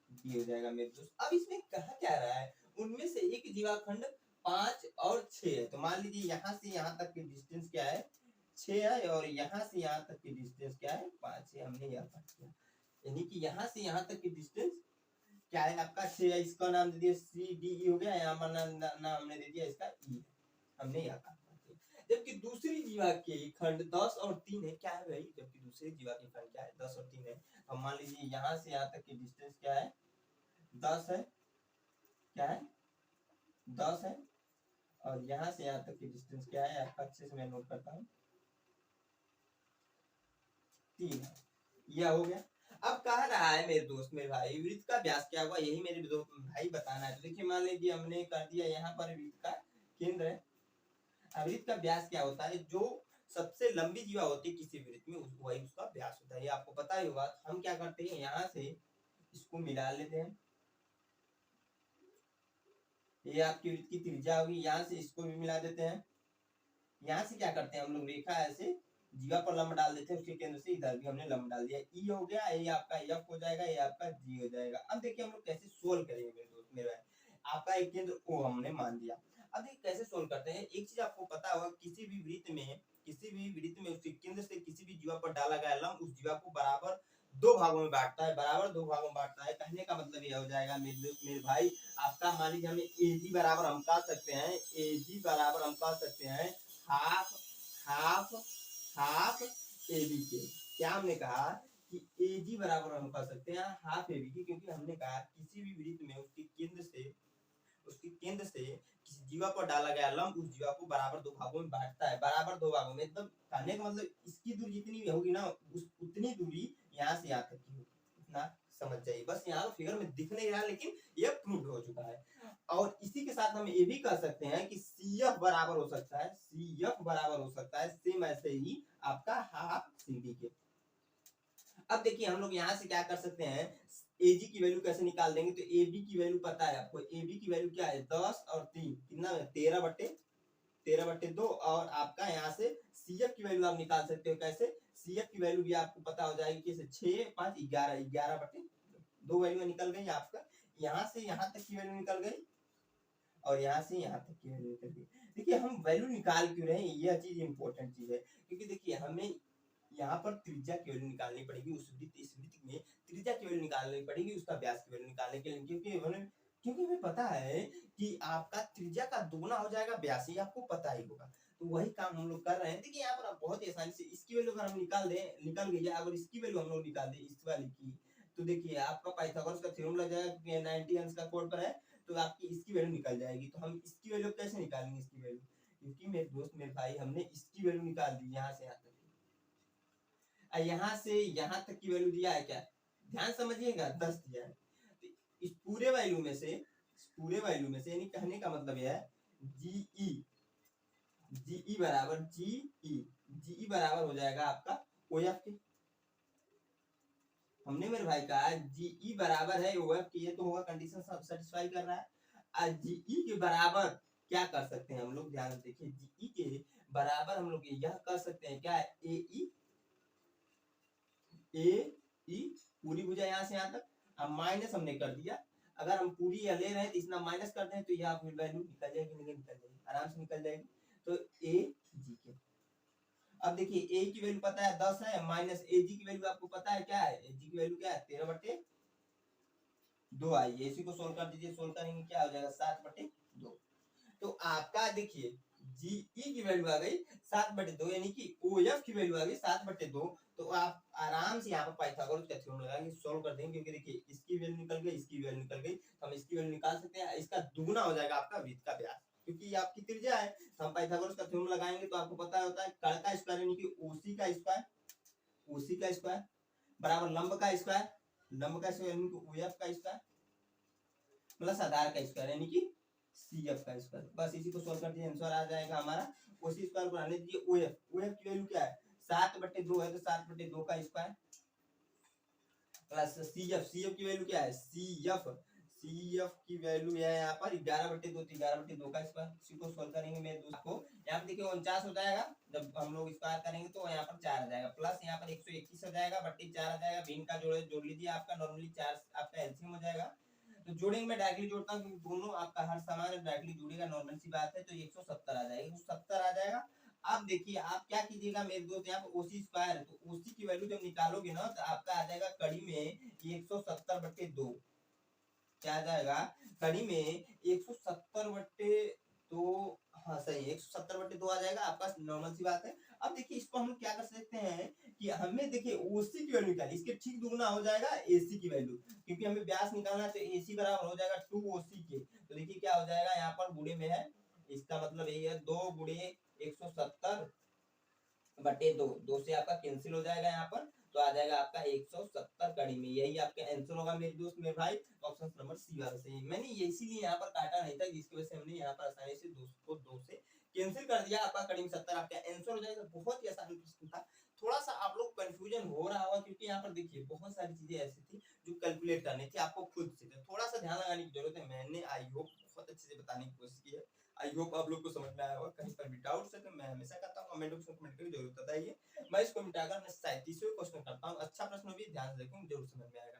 डी हो जाएगा मेरे दोस्त। अब इसमें कहा क्या रहा है, उनमें से एक जीवाखंड 5 और 6 है। तो मान लीजिए यहाँ से यहाँ तक की डिस्टेंस क्या है, 6 है, और यहाँ से यहाँ तक की डिस्टेंस क्या है, 5 है। हमने यहाँ पर किया, यानी कि यहाँ से यहाँ तक की डिस्टेंस क्या है आपका 6 है। इसका नाम दे दिया सी डी ई हो गया, यहाँ पर नाम हमने दे दिया इसका ई, हमने यहाँ का। जबकि दूसरी जीवा के खंड 10 और 3 है। क्या है भाई, जबकि दूसरी जीवा के खंड क्या है, 10 और 3 है। अब मान लीजिए यहाँ से यहाँ तक की डिस्टेंस क्या है, 10 है, क्या है 10 है, और यहाँ से यहाँ तक की डिस्टेंस क्या है आपका, अच्छे से मैं नोट करता हूँ, 3 है। यह हो गया। अब कह रहा है मेरे दोस्त मेरे भाई, वृत्त का व्यास क्या हुआ, यही मेरे भाई बताना है। तो देखिए मान लीजिए हमने कर दिया, यहाँ पर वृत्त का केंद्र है। वृत्त का व्यास क्या होता है, जो सबसे लंबी जीवा होती है किसी वृत्त में, वही उसका व्यास होता है, ये आपको पता ही होगा। हम क्या करते हैं, यहाँ से इसको मिला लेते हैं, ये आपकी वृत्त की त्रिज्या होगी, यहाँ से इसको भी मिला देते हैं। यहाँ से क्या करते हैं हम लोग, रेखा ऐसे जीवा पर लंब डाल देते हैं, उसके केंद्र से इधर भी हमने लंब डाल दिया, ई हो गया, ये आपका एफ हो जाएगा, ये आपका जी हो जाएगा। अब देखिए हम लोग कैसे सोल्व करेंगे मेरे दोस्त मेरे भाई, आपका एक केंद्र ओ हमने मान दिया। अब देखिए कैसे सोल्व करते हैं, एक चीज आपको पता होगा, किसी भी वृत्त में उसके केंद्र से किसी भी जीवा पर डाला गया लंब उस जीवा को बराबर दो भागों में बांटता है, बराबर दो भागों में बांटता है। कहने का मतलब यह हो जाएगा मेरे भाई, आपका मान लीजिए हमें ए जी बराबर हम कह सकते हैं, ए जी बराबर हम कह सकते हैं half half half A B के। क्या हमने कहा कि ए जी बराबर हम कह सकते हैं हाफ ए बी के, क्योंकि हमने कहा किसी भी वृत्त में उसके केंद्र से किसी जीवा पर डाला गया लंब उस जीवा को बराबर दो भागों में बांटता है, बराबर दो भागों में, मतलब कहने का मतलब इसकी दूरी जितनी होगी ना उतनी दूरी यहाँ से यहाँ तक की होगी, इतना समझ जाइए। बस यहाँ फिगर में दिख नहीं रहा लेकिन ये प्रूव हो चुका है। और इसी के साथ हम ये भी कह सकते हैं कि CF बराबर हो सकता है, CF बराबर हो सकता है सेम ऐसे ही आपका हाफ CD के। अब देखिए हम लोग यहाँ से क्या कर सकते हैं, AG की वैल्यू कैसे निकाल देंगे, तो AB की वैल्यू पता है आपको, AB की वैल्यू क्या है 10 और 3 कितना 13/2 और आपका यहाँ से CF की वैल्यू आप निकाल सकते हो कैसे, CF की वैल्यू भी आपको पता हो जाएगी कैसे 6 5 11 11/2 वैल्यू निकल गई आपका, यहाँ से यहाँ तक की वैल्यू निकल गई और यहाँ से यहाँ तक की वैल्यू निकल गई। देखिए हम वैल्यू निकाल क्यों रहे हैं, यह चीज इंपॉर्टेंट चीज है, क्योंकि देखिए हमें यहाँ पर त्रिज्या की वैल्यू निकालनी पड़ेगी, उस वृत्त में त्रिज्या की वैल्यू निकालनी पड़ेगी उसका व्यास की वैल्यू निकालने के लिए, क्योंकि हमें पता है कि आपका त्रिज्या का दुगना हो जाएगा व्यास, ये आपको पता ही होगा। तो वही काम हम लोग कर रहे हैं। देखिए यहाँ पर आप बहुत ही आसानी से इसकी वैल्यू अगर हम निकल गई है, अगर इसकी वैल्यू हम लोग निकाल दें इस वाली की, तो देखिए आपका पाइथागोरस का थ्योरम लग जाएगा क्योंकि 90 अंश का कोड पर है, तो आपकी इसकी वैल्यू निकल जाएगी। तो हम इसकी वैल्यू कैसे निकालेंगे इसकी वैल्यू, क्योंकि मेरे दोस्त मेरे भाई हमने इसकी वैल्यू निकाल दी यहाँ से यहाँ तक, यहाँ से यहाँ तक की वैल्यू दिया है क्या, ध्यान समझिएगा 10 दिया है। तो इस पूरे वैल्यू में से यानी कहने का मतलब यह है जीई बराबर हो जाएगा आपका OF के। हमने मेरे भाई कहा जीई बराबर है OF के, ये तो होगा कंडीशन सेटिस्फाई कर रहा है। जीई के बराबर क्या कर सकते हैं हम लोग, ध्यान से देखिए, जीई के बराबर हम लोग यह कर सकते हैं क्या, ए पूरी भुजा यहाँ से यहाँ तक, अब माइनस हमने कर दिया, अगर हम पूरी ले रहे हैं तो इसना माइनस कर दें तो यह वैल्यू निकल जाएगी, आराम से निकल जाएगी। तो ए जी के, अब देखिए ए की वैल्यू पता है 10 है, माइनस ए जी की वैल्यू आपको पता है क्या है, ए जी की वैल्यू क्या है 13/2 आई है, इसी को सोल्व कर दीजिए, सोल्व करेंगे क्या हो जाएगा 7/2। तो आपका देखिए जीई की वैल्यू आ गई 7/2 यानी कि OF की वैल्यू आ गई 7/2। तो आप आराम से यहाँ पर पाइथागोरस का थ्योरम लगाएंगे, सॉल्व कर देंगे, क्योंकि देखिए इसकी वैल्यू निकल गई, इसकी वैल्यू निकल गई, तो हम इसकी वैल्यू निकाल सकते हैं, इसका दुगना हो जाएगा आपका वृत्त का व्यास, क्योंकि ये आपकी त्रिज्या है। तो हम पाइथागोरस का थ्योरम लगाएंगे तो आपको पता होता है कर्ण का स्क्वायर यानी कि OC का स्क्वायर बराबर लंब का स्क्वायर यानी कि OF का स्क्वायर प्लस आधार का स्क्वायर यानी कि CF का स्क्वायर। बस इसी को सॉल्व कर दिए, आंसर आ जाएगा हमारा OC स्क्वायर को आने दीजिए OF की वैल्यू क्या है 7/2 है, तो 7/2 का स्क्वायर प्लस CF की वैल्यू क्या है CF की वैल्यू है यहाँ पर 11/2 तो 11/2 का स्क्वायर। इसी को सॉल्व करेंगे मेरे दोस्त को, यहाँ पर देखिए 49 हो जाएगा, जब हम लोग स्क्वायर करेंगे तो यहाँ पर 4 आ जाएगा, प्लस यहाँ पर 121 हो जाएगा, बट्टी 4 आ जाएगा, भिन्न का जोड़ लीजिए, आपका नॉर्मली 4 आपका एलसीएम हो जाएगा। तो जोड़ेंगे, मैं डायरेक्टली जोड़ता हूँ क्योंकि दोनों आपका हर समान डायरेक्टली जुड़ेगा, नॉर्मल सी बात है। तो 170 आ जाएगा, 170 आ जाएगा। अब देखिए आप क्या कीजिएगा मेरे दोस्त, यहाँ पर OC स्क्वायर है, तो OC की वैल्यू जब निकालोगे ना तो आपका आ जाएगा कड़ी में 170/2, क्या आ जाएगा कड़ी में 170/2, हाँ सही 170/2 आ जाएगा आपका, नॉर्मल सी बात है। अब देखिए इसको हम क्या कर सकते हैं कि हमें देखिए OC की वैल्यू निकाली, इसके ठीक दुगना हो जाएगा AC की वैल्यू, क्योंकि हमें व्यास निकालना है तो AC बराबर हो जाएगा 2OC के। तो देखिए क्या हो जाएगा, यहाँ पर गुणे में है, इसका मतलब यही है 2 × 170/2, 2 से आपका कैंसिल हो जाएगा यहाँ पर, तो आ जाएगा आपका 170 कड़ी में, यही आपका आंसर होगा मेरे दोस्त मेरे भाई, ऑप्शन नंबर सी वाला सही। मैंने ये इसीलिए यहाँ पर काटा नहीं था, जिसकी वजह से हमने यहाँ पर आसानी से 2 से कैंसिल कर दिया, आपका कड़ी में 70 आपका आंसर हो जाएगा। बहुत ही आसान प्रश्न था, थोड़ा सा आप लोग कंफ्यूजन हो रहा होगा क्योंकि यहाँ पर देखिए बहुत सारी चीजें ऐसी थी जो कैलकुलेट करनी थी आपको खुद से, तो थोड़ा सा ध्यान लगाने की जरूरत है। मैंने आई होप बहुत अच्छे से बताने की कोशिश की है, आई होप आप लोग को समझ में आया होगा। कहीं पर भी डाउट्स है तो मैं हमेशा कहता हूँ कमेंट बॉक्स में कमेंट करके जरूर बताइए, मैं इसको मिटाकर मैं 37वें क्वेश्चन करता हूँ। अच्छा प्रश्न भी, ध्यान से देखेंगे जरूर समझ में आएगा।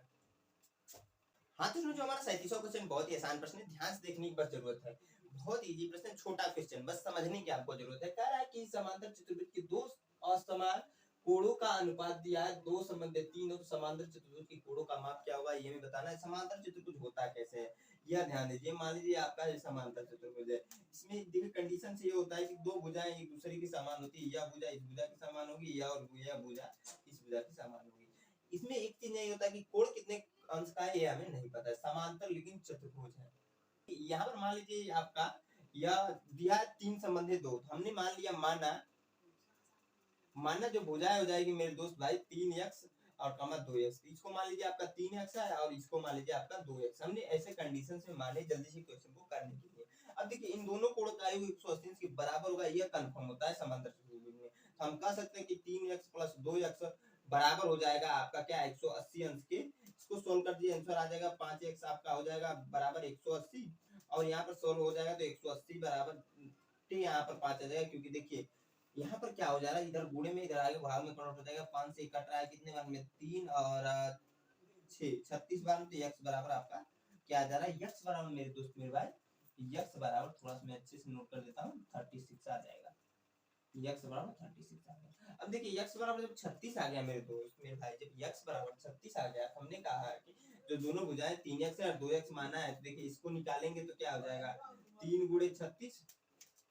हाँ तो जो हमारा 37वां क्वेश्चन बहुत ही आसान प्रश्न है, ध्यान से देखने की बस जरूरत है, बहुत इजी प्रश्न, छोटा क्वेश्चन, बस समझने की आपको जरूरत है। कह रहा है कि समांतर चतुर्भुज के दो असमान कोणों का अनुपात दिया है, 2 संबंधित 3 हो, तो समांतर चतुर्भुज के कोणों का माप क्या होगा ये भी बताना है। समांतर चतुर्भुज होता कैसे है यह ध्यान दीजिए। मान लीजिए आपका समांतर चतुर्भुज है, इसमें देखिए कंडीशन से ये होता है कि दो भुजाएं एक दूसरे की समान होती है, यह भुजा इस भुजा की समान होगी, यह भुजा इस भुजा की समान होगी। इसमें एक चीज नहीं होता कि कोण कितने अंश का है ये हमें नहीं पता है, समांतर लेकिन चतुर्भुज है। यहाँ पर मान लीजिए आपका या दिया 3 संबंधित दो, हमने मान लिया माना जो भुजाएं हो जाएगी मेरे दोस्त भाई 3x और कमा 2x, इसको मान लीजिए आपका 3x है और इसको मान लीजिए आपका 2x, हमने ऐसे कंडीशन में माने जल्दी से क्वेश्चन को करने के लिए। अब देखिए इन दोनों कोण का आयु 180 के बराबर होगा, यह कंफर्म होता है समांतर चतुर्भुज में। तो हम कह सकते हैं कि 3x प्लस 2x बराबर हो जाएगा आपका क्या 180 अंश के। इसको सोल्व कर दिए आंसर आ जाएगा 5x आपका हो जाएगा बराबर 180 और यहाँ पर सोल्व हो जाएगा तो 180 बराबर यहाँ पर 5 आ जाएगा, क्योंकि देखिए यहाँ पर क्या हो जा रहा है, इधर गुणे में इधर आगे भाग में कन्वर्ट हो जाएगा, 5 से कट रहा है कितने बार में 3 और 6 36 बार में, तो x बराबर आपका क्या आ जा रहा है, x बराबर मेरे दोस्त मेरे भाई x बराबर थोड़ा सा मैं अच्छे से नोट कर देता हूँ 36 आ जाएगा, x बराबर 36 आ गया। अब देखिए x बराबर जब 36 आ गया मेरे दोस्त मेरे भाई, जब x बराबर 36 आ गया, हमने कहा है कि जो दोनों भुजाएं 3x और 2x माना है, तो देखिए इसको निकालेंगे तो क्या हो जाएगा 3 गुणे 36,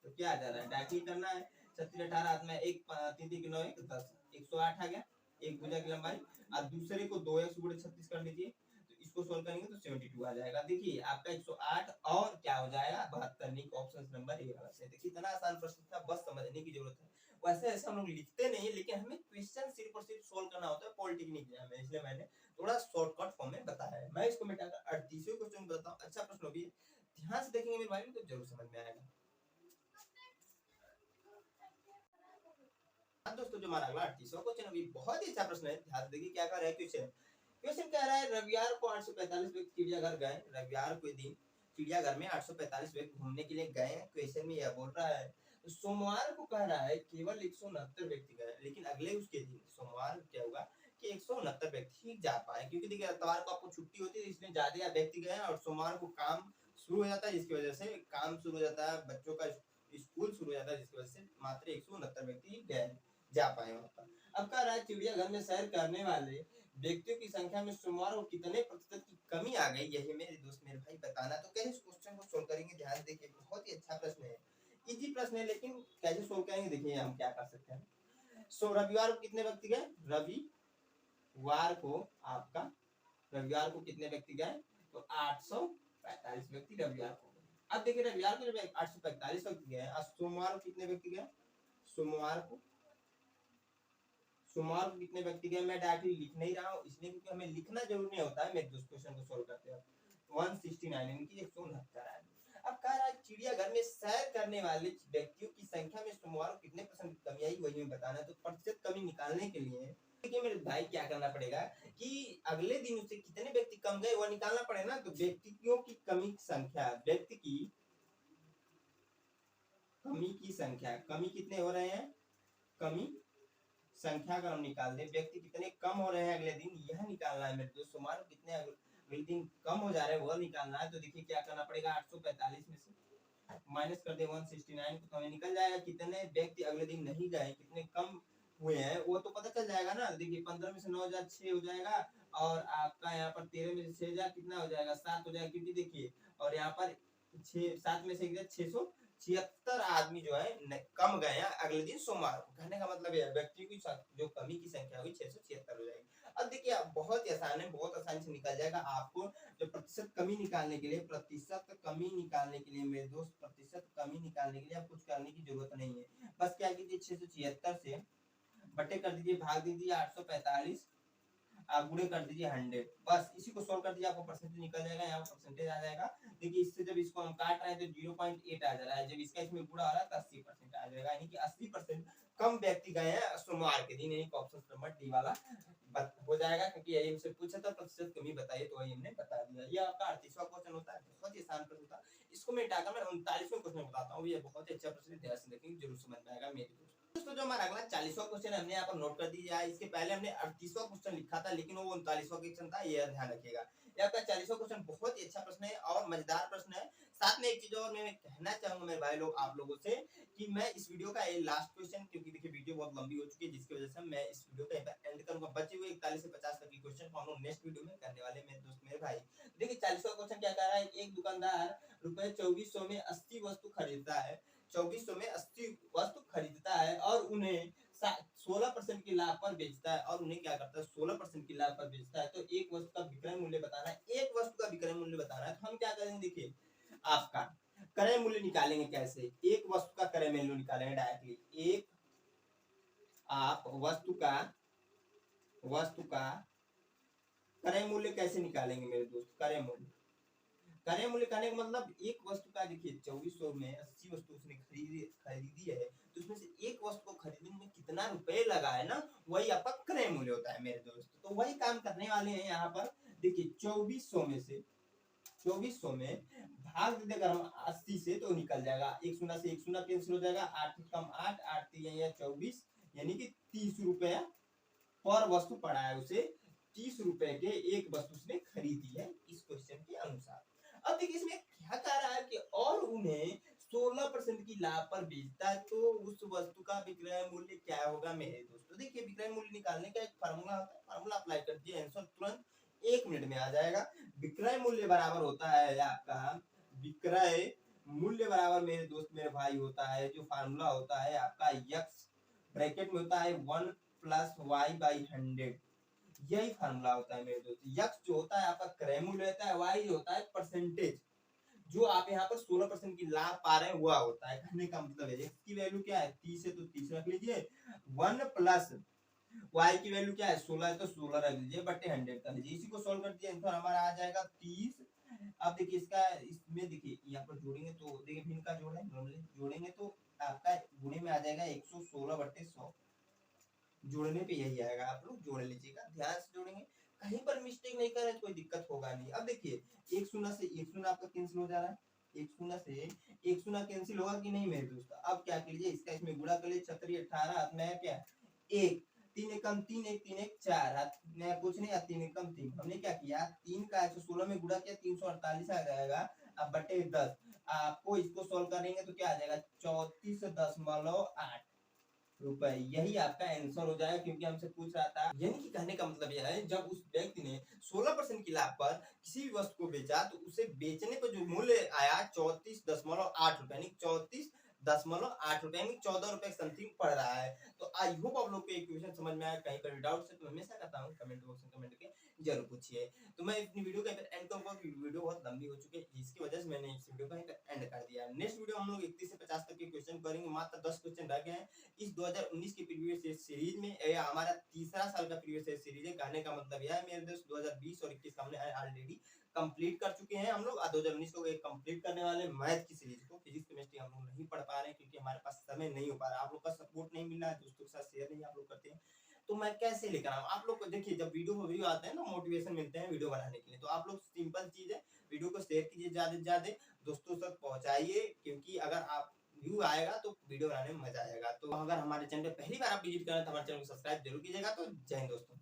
तो क्या आ जा रहा है डायरेक्टली करना है 36 18 हाथ में 1 3 3 9 1 10 108 आ गया एक भुजा की लंबाई, और दूसरे को 2x गुणे 36 कर लीजिए, तो इसको सोल्व करेंगे तो 72 आ जाएगा। देखिए आपका 108 और क्या हो जाएगा 72, नहीं ऑप्शन नंबर ए वाला से। देखिए इतना आसान प्रश्न था, बस समझने की जरूरत है। वैसे ऐसे हम लोग लिखते नहीं, लेकिन हमें क्वेश्चन सिर्फ और सिर्फ सोल्व करना होता है पॉलिटेक्निक एग्जाम में, इसलिए मैंने थोड़ा शॉर्टकट फॉर्म में बताया है। मैं इसको मिटाकर 38वें क्वेश्चन बताता हूं, अच्छा प्रश्न भी ध्यान से देखेंगे मेरे भाई तो जरूर समझ में आएगा। दोस्तों जो हमारा अगला 38वां क्वेश्चन अभी बहुत ही अच्छा प्रश्न है, ध्यान से देखिए क्या कह रहा है क्वेश्चन। क्वेश्चन कह रहा है रविवार को 845 व्यक्ति चिड़ियाघर गए, रविवार के दिन चिड़ियाघर में 845 व्यक्ति घूमने के लिए गए। क्वेश्चन में यह बोल रहा है तो सोमवार को कह रहा है केवल 169 व्यक्ति गए, लेकिन अगले उसके दिन सोमवार क्या होगा कि 169 व्यक्ति ही जा पाए, क्योंकि देखिए इतवार को आपको छुट्टी होती है इसलिए ज्यादा व्यक्ति गए, और सोमवार को काम शुरू हो जाता है जिसकी वजह से काम शुरू हो जाता है, बच्चों का स्कूल शुरू हो जाता है, जिसकी वजह से मात्र 169 व्यक्ति गए जा पाए वहां पर। अब कह रहा है चिड़ियाघर में सैर करने वाले व्यक्तियों की संख्या में सोमवार को कितने प्रतिशत की कमी आ गई, यही मेरे दोस्त मेरे भाई बताना। तो कैसे इस क्वेश्चन को सोल्व करेंगे, ध्यान देखिए बहुत ही अच्छा प्रश्न है, इजी प्रश्न है, लेकिन कैसे सोल्व करेंगे देखिए हम क्या कर सकते हैं। सो रविवार को कितने व्यक्ति गए, रविवार को आपका रविवार को कितने व्यक्ति गए, तो 845 व्यक्ति रविवार को गए। अब देखिए रविवार को जब 845 व्यक्ति गए, आज सोमवार को कितने व्यक्ति गए, सोमवार को कितने व्यक्ति गए, मैं डायरेक्टली लिख नहीं रहा हूँ इसलिए क्योंकि हमें लिखना जरूरी नहीं होता है, मेरे दोस्त क्वेश्चन को सोल्व करते हैं 169 यानी कि 169 आदमी। अब कह रहा है चिड़ियाघर में सैर करने वाले व्यक्तियों की संख्या में सोमवार को कितने परसेंट कमी आई, वही हमें बताना है। तो प्रतिशत कमी निकालने के लिए देखिए मेरे भाई क्या करना पड़ेगा कि अगले दिन उससे कितने व्यक्ति कम गए वह निकालना पड़ेगा ना। तो व्यक्तियों की कमी की संख्या, व्यक्ति की कमी कितने हो रहे हैं, कमी संख्या अगर हम निकाल दें व्यक्ति कितने कम हो रहे हैं अगले दिन, यह निकालना है मेरे दोस्त। सोमवार को कितने अगले दिन कम हो जा रहे हैं वह निकालना है। तो देखिए क्या करना पड़ेगा, 845 में से माइनस कर दे 169 को, तो हमें निकल जाएगा कितने व्यक्ति अगले दिन नहीं गए, कितने कम हुए हैं वो तो पता चल जाएगा ना। देखिए 15 में से 9 हजार 6 हो जाएगा, और आपका यहाँ पर 13 में से 6 हजार कितना हो जाएगा 7 हो जाएगा, क्योंकि देखिए और यहाँ पर 7 में से 676 आदमी जो है कम गए हैं अगले दिन सोमवार को। कहने का मतलब है व्यक्तियों की जो कमी की संख्या हुई 676 हो जाएगी। अब देखिए आप बहुत ही आसान है, बहुत आसानी से निकल जाएगा। आपको जो प्रतिशत कमी निकालने के लिए मेरे दोस्त प्रतिशत कमी निकालने के लिए आप कुछ करने की जरूरत नहीं है, बस क्या कीजिए 676 से बटे कर दीजिए, भाग दीजिए 845, आप गुणे कर दीजिए 100, बस इसी को सोल्व कर दीजिए आपको परसेंटेज निकल जाएगा, यहाँ परसेंटेज आ जाएगा। देखिए इससे जब इसको हम काट रहे हैं तो 0.8 आ जा रहा है, जब इसका इसमें गुणा हो रहा है तो 80% आ जाएगा, यानी कि 80% कम व्यक्ति गए हैं सोमवार के दिन, यानी ऑप्शन नंबर डी वाला हो जाएगा, क्योंकि यही हमसे पूछा था प्रतिशत कमी बताइए तो वही हमने बता दिया। ये आपका 38वां क्वेश्चन होता है, बहुत ही आसान प्रश्न था। इसको मैं हटाकर मैं 39वें क्वेश्चन बताता हूँ, ये बहुत ही अच्छा प्रश्न है, ध्यान से देखेंगे जरूर समझ में आएगा मेरे दोस्तों। जो हमारा अगला 40वां क्वेश्चन हमने यहाँ पर नोट कर दिया, इसके पहले हमने 38वां क्वेश्चन लिखा था लेकिन वो 39वां क्वेश्चन था, ये ध्यान रखिएगा। ये आपका 40वां क्वेश्चन बहुत ही अच्छा प्रश्न है और मजेदार प्रश्न है। साथ में एक चीज और मैं कहना चाहूंगा मेरे भाई लोग आप लोगों से कि मैं इस वीडियो का ये लास्ट क्वेश्चन, क्योंकि देखिए वीडियो बहुत लंबी हो चुकी है जिसकी वजह से मैं इस वीडियो का एंड करूंगा। बचे हुए 41 से 50 तक के क्वेश्चन को हम लोग नेक्स्ट वीडियो में करने वाले मेरे दोस्त मेरे भाई। देखिए 40वां क्वेश्चन क्या कह रहा है, एक दुकानदार रुपए 2400 में 80 वस्तु खरीदता है, 2400 में 80 वस्तु खरीदता है और उन्हें 16% के लाभ पर बेचता है, और उन्हें क्या करता है 16% के लाभ पर बेचता है। तो एक वस्तु का विक्रय मूल्य बताना है, एक वस्तु का विक्रय मूल्य बताना है। तो हम क्या करेंगे देखिए आपका क्रय मूल्य निकालेंगे कैसे, एक वस्तु का क्रय मूल्य निकालेंगे डायरेक्टली। एक आप वस्तु का क्रय मूल्य कैसे निकालेंगे मेरे दोस्त, क्रय मूल्य कहने का मतलब एक वस्तु का, देखिए 2400 में 80 वस्तु उसने खरीदी है, तो उसमें से एक वस्तु को खरीदने में कितना रुपए लगा है ना, वही आपका क्रय मूल्य होता है मेरे दोस्त। तो वही काम करने वाले हैं यहाँ पर। देखिए 2400 में भाग दे देकर हम 80 से, तो निकल जाएगा, एक शून्य से एक शून्य कैंसिल हो जाएगा, 8 कम 8, 8 या 24, यानी कि 30 रुपया पर वस्तु पड़ा है उसे, 30 रुपए के एक वस्तु उसने खरीदी है इस क्वेश्चन के अनुसार। अब देखिए इसमें क्या कह रहा है कि और उन्हें 16% की लाभ पर बेचता है, तो उस वस्तु का विक्रय मूल्य क्या होगा मेरे दोस्तों। देखिए विक्रय मूल्य निकालने का एक फार्मूला होता है, फार्मूला अप्लाई कर दिए, आंसर तुरंत 1 मिनट में आ जाएगा। विक्रय मूल्य बराबर होता है आपका, विक्रय मूल्य बराबर मेरे दोस्त मेरे भाई होता है, जो फार्मूला होता है आपका यक्स ब्रैकेट में होता है 1 प्लस वाई बाई 100, यही फार्मूला होता है मेरे दोस्त। यक्स जो होता है आपका क्रय मूल्य होता है, वाई जो होता है परसेंटेज, जो आप यहाँ पर 16% की लाभ पा रहे हैं वह होता है। कहने का मतलब है एक्स की वैल्यू क्या है 30 है तो 30 रख लीजिए, 1 प्लस वाई की वैल्यू क्या है 16 है तो 16 रख लीजिए, बटे 100 कर लीजिए। इसी को सॉल्व कर दिए आंसर हमारा आ जाएगा 30। अब देखिए इसका, इसमें देखिए यहाँ पर जोड़ेंगे तो देखिए भिन्न का जोड़ है, नॉर्मली जोड़ेंगे तो आपका गुणे में आ जाएगा 116 बटे 100, जोड़ने पे यही आएगा, आप लोग जोड़ लीजिएगा, ध्यान से जोड़ेंगे, कहीं पर मिस्टेक नहीं करें तो कोई दिक्कत होगा नहीं। अब देखिए एक शून्य से एक शून्य आपका कैंसिल हो जा रहा है, एक शून्य से एक शून्य कैंसिल होगा कि नहीं मेरे दोस्त। अब क्या कीजिए इसका इसमें गुणा कर लीजिए, 36 18 हाथ में क्या एक, 3 एकम 3 एक 3 एक 4 हाथ में कुछ नहीं, 3 एकम 3, हमने क्या किया 3 का 116 में गुणा किया 348 आ जाएगा, अब बटे 10, आपको इसको सॉल्व करेंगे तो क्या आ जाएगा 34.8 रुपए, यही आपका आंसर हो जाएगा, क्योंकि हमसे पूछ रहा था। यानी कि कहने का मतलब यह है, जब उस व्यक्ति ने 16% की लाभ पर किसी भी वस्तु को बेचा, तो उसे बेचने पर जो मूल्य आया 34.8 रुपए, यानी 34.8 रुपए, यानी 14 रुपए समथिंग पड़ रहा है। तो आई होप आप लोग को एक क्वेश्चन समझ में आया, कहीं पर भी डाउट है तो हमेशा कहता हूँ कमेंट बॉक्स में कमेंट के जरूर पूछिए। तो मैं अपनी वीडियो का एंड करूंगा, वीडियो बहुत लंबी हो चुकी है, इसकी वजह से मैंने इस वीडियो का एंड कर दिया। नेक्स्ट वीडियो हम लोग 31 से 50 तक के क्वेश्चन करेंगे, मात्र 10 क्वेश्चन रह गए हैं इस 2019 के प्रीवियस ईयर सीरीज में। यह हमारा तीसरा साल का प्रीवियस ईयर सीरीज है। कहने का मतलब यह है मेरे दोस्त 2020 और 21 हमने ऑलरेडी कंप्लीट कर चुके हैं हम लोग, 2019 को कंप्लीट करने वाले मैथ की सीरीज को। फिजिक्स केमिस्ट्री हम लोग नहीं पढ़ पा रहे हैं क्योंकि हमारे पास समय नहीं हो पा रहा, आप लोग का सपोर्ट नहीं मिल रहा है, दोस्तों के साथ शेयर नहीं आप लोग करते हैं, तो मैं कैसे लेकर आऊं आप लोग को। देखिए जब वीडियो आते हैं ना, मोटिवेशन मिलते हैं वीडियो बनाने के लिए, तो आप लोग सिंपल चीज है, वीडियो को शेयर कीजिए, ज्यादा से ज्यादा दोस्तों तक पहुंचाइए, क्योंकि अगर आप व्यू आएगा तो वीडियो बनाने में मजा आएगा। तो अगर हमारे चैनल पे पहली बार आप विजिट कर रहे हैं तो हमारे चैनल को सब्सक्राइब जरूर कीजिएगा। तो जय हिंद दोस्तों।